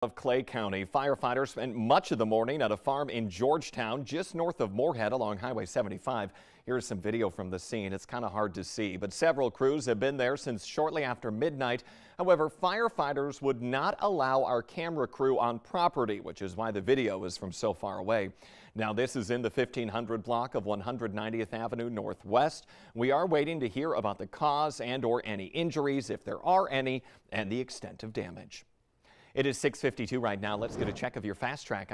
Of Clay County, firefighters spent much of the morning at a farm in Georgetown, just north of Moorhead along Highway 75. Here's some video from the scene. It's kind of hard to see, but several crews have been there since shortly after midnight. However, firefighters would not allow our camera crew on property, which is why the video is from so far away. Now, this is in the 1500 block of 190th Avenue Northwest. We are waiting to hear about the cause and/or any injuries, if there are any, and the extent of damage. It is 6:52 right now. Let's get a check of your fast track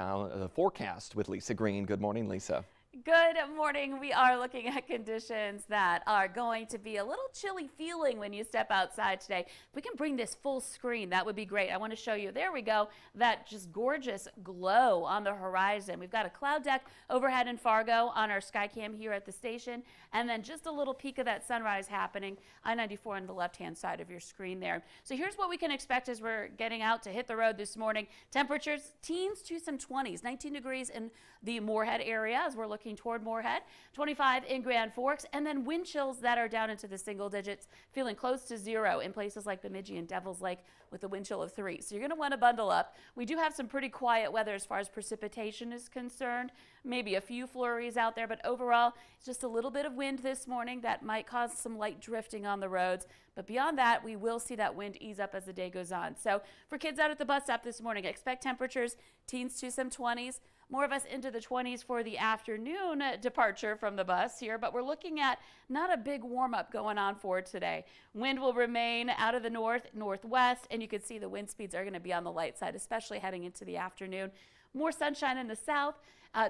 forecast with Lisa Green. Good morning, Lisa. Good morning. We are looking at conditions that are going to be a little chilly feeling when you step outside today. If we can bring this full screen, that would be great. I want to show you, there we go, that just gorgeous glow on the horizon. We've got a cloud deck overhead in Fargo on our Skycam here at the station, and then just a little peek of that sunrise happening, I-94 on the left-hand side of your screen there. So here's what we can expect as we're getting out to hit the road this morning. Temperatures, teens to some 20s, 19 degrees in the Moorhead area as we're looking toward Moorhead, 25 in Grand Forks, and then wind chills that are down into the single digits, feeling close to 0 in places like Bemidji and Devil's Lake with a wind chill of 3. So you're going to want to bundle up. We do have some pretty quiet weather as far as precipitation is concerned, maybe a few flurries out there, but overall it's just a little bit of wind this morning that might cause some light drifting on the roads. But beyond that, we will see that wind ease up as the day goes on. So for kids out at the bus stop this morning, expect temperatures teens to some 20s. More of us into the 20s for the afternoon departure from the bus here, but we're looking at not a big warm up going on for today. Wind will remain out of the northwest, and you can see the wind speeds are going to be on the light side, especially heading into the afternoon. More sunshine in the south.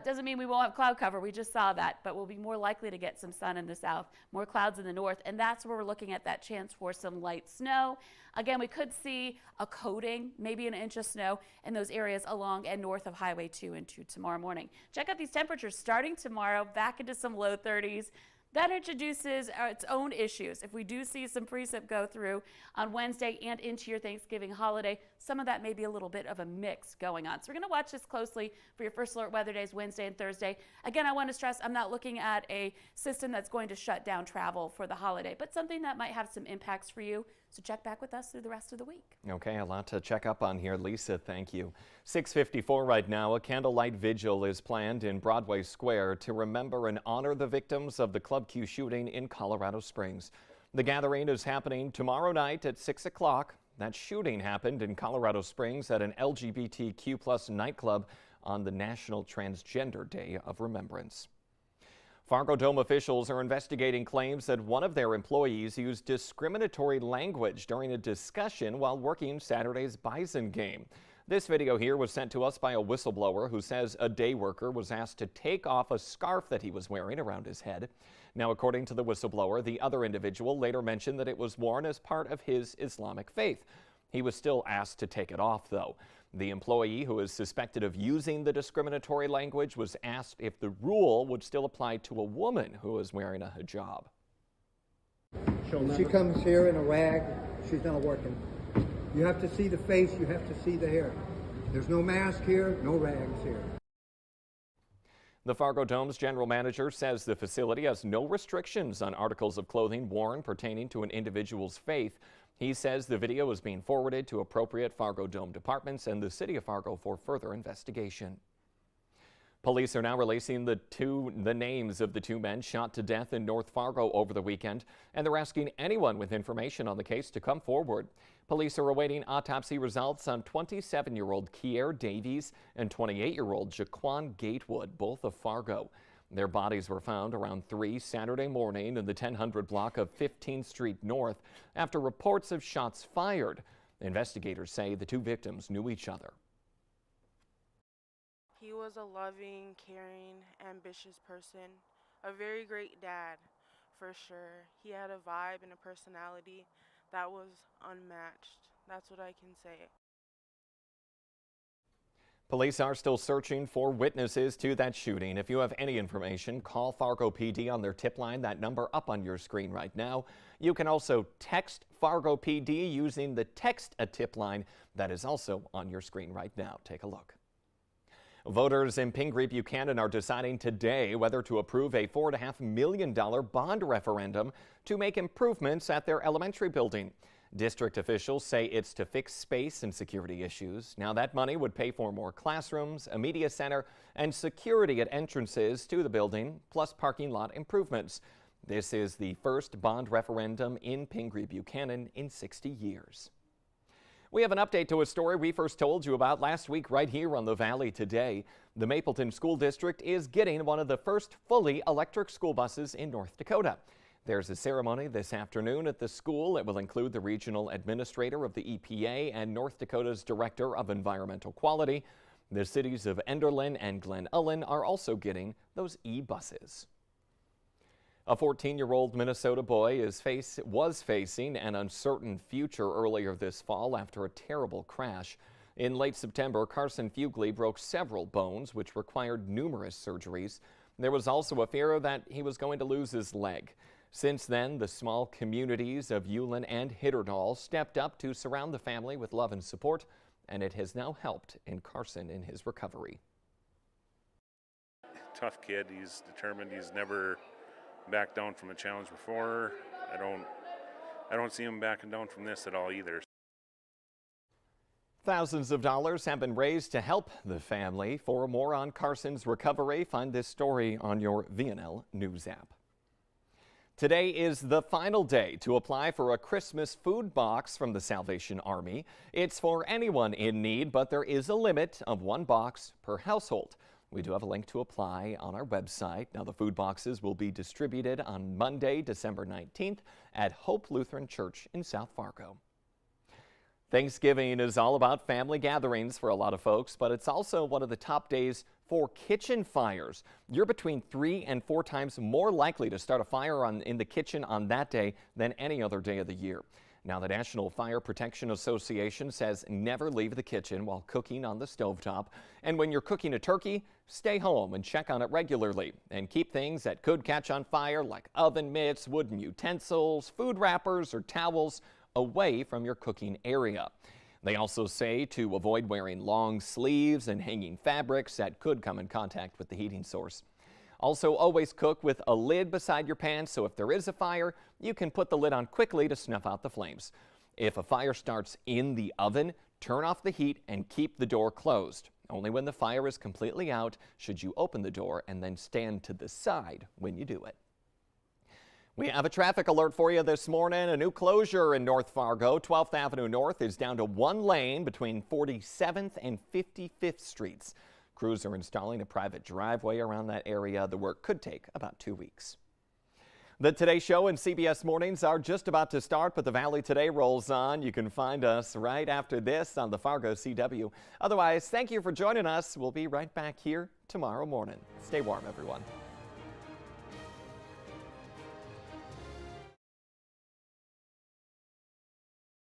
Doesn't mean we won't have cloud cover. We just saw that, but we'll be more likely to get some sun in the south, more clouds in the north, and that's where we're looking at that chance for some light snow. Again, we could see a coating, maybe an inch of snow in those areas along and north of Highway 2 into tomorrow morning. Check out these temperatures starting tomorrow, back into some low 30s. That introduces its own issues. If we do see some precip go through on Wednesday and into your Thanksgiving holiday, some of that may be a little bit of a mix going on. So we're going to watch this closely for your first alert weather days, Wednesday and Thursday. Again, I want to stress I'm not looking at a system that's going to shut down travel for the holiday, but something that might have some impacts for you. So check back with us through the rest of the week. Okay, a lot to check up on here, Lisa. Thank you. 6:54 right now. A candlelight vigil is planned in Broadway Square to remember and honor the victims of the Club Q shooting in Colorado Springs. The gathering is happening tomorrow night at 6 o'clock. That shooting happened in Colorado Springs at an LGBTQ+ nightclub on the National Transgender Day of Remembrance. Fargo Dome officials are investigating claims that one of their employees used discriminatory language during a discussion while working Saturday's Bison game. This video here was sent to us by a whistleblower who says a day worker was asked to take off a scarf that he was wearing around his head. Now, according to the whistleblower, the other individual later mentioned that it was worn as part of his Islamic faith. He was still asked to take it off, though. The employee, who is suspected of using the discriminatory language, was asked if the rule would still apply to a woman who is wearing a hijab. She comes here in a rag, she's not working. You have to see the face, you have to see the hair. There's no mask here, no rags here. The Fargo Dome's general manager says the facility has no restrictions on articles of clothing worn pertaining to an individual's faith. He says the video is being forwarded to appropriate Fargo Dome departments and the city of Fargo for further investigation. Police are now releasing the names of the two men shot to death in North Fargo over the weekend, and they're asking anyone with information on the case to come forward. Police are awaiting autopsy results on 27-year-old Kier Davies and 28-year-old Jaquan Gatewood, both of Fargo. Their bodies were found around 3 Saturday morning in the 1000 block of 15th Street North after reports of shots fired. Investigators say the two victims knew each other. He was a loving, caring, ambitious person, a very great dad, for sure. He had a vibe and a personality that was unmatched. That's what I can say. Police are still searching for witnesses to that shooting. If you have any information, call Fargo PD on their tip line, that number up on your screen right now. You can also text Fargo PD using the Text a Tip line that is also on your screen right now. Take a look. Voters in Pingree Buchanan are deciding today whether to approve a $4.5 million bond referendum to make improvements at their elementary building. District officials say it's to fix space and security issues. Now that money would pay for more classrooms, a media center, and security at entrances to the building, plus parking lot improvements. This is the first bond referendum in Pingree Buchanan in 60 years. We have an update to a story we first told you about last week right here on the Valley Today. The Mapleton School District is getting one of the first fully electric school buses in North Dakota. There's a ceremony this afternoon at the school. It will include the regional administrator of the EPA and North Dakota's Director of Environmental Quality. The cities of Enderlin and Glen Ullin are also getting those e-buses. A 14-year-old Minnesota boy was facing an uncertain future earlier this fall after a terrible crash. In late September, Carson Fugly broke several bones, which required numerous surgeries. There was also a fear that he was going to lose his leg. Since then, the small communities of Ulen and Hitterdal stepped up to surround the family with love and support, and it has now helped in Carson in his recovery. Tough kid. He's determined. He's never backed down from a challenge before. I don't see him backing down from this at all either. Thousands of dollars have been raised to help the family. For more on Carson's recovery, find this story on your VNL News app. Today is the final day to apply for a Christmas food box from the Salvation Army. It's for anyone in need, but there is a limit of one box per household. We do have a link to apply on our website. Now, the food boxes will be distributed on Monday, December 19th at Hope Lutheran Church in South Fargo. Thanksgiving is all about family gatherings for a lot of folks, but it's also one of the top days for kitchen fires. You're between 3 and 4 times more likely to start a fire in the kitchen on that day than any other day of the year. Now, the National Fire Protection Association says never leave the kitchen while cooking on the stovetop. And when you're cooking a turkey, stay home and check on it regularly. And keep things that could catch on fire like oven mitts, wooden utensils, food wrappers, or towels away from your cooking area. They also say to avoid wearing long sleeves and hanging fabrics that could come in contact with the heating source. Also, always cook with a lid beside your pan, so if there is a fire, you can put the lid on quickly to snuff out the flames. If a fire starts in the oven, turn off the heat and keep the door closed. Only when the fire is completely out should you open the door and then stand to the side when you do it. We have a traffic alert for you this morning. A new closure in North Fargo. 12th Avenue North is down to one lane between 47th and 55th Streets. Crews are installing a private driveway around that area. The work could take about 2 weeks. The Today Show and CBS Mornings are just about to start, but the Valley Today rolls on. You can find us right after this on the Fargo CW. Otherwise, thank you for joining us. We'll be right back here tomorrow morning. Stay warm, everyone.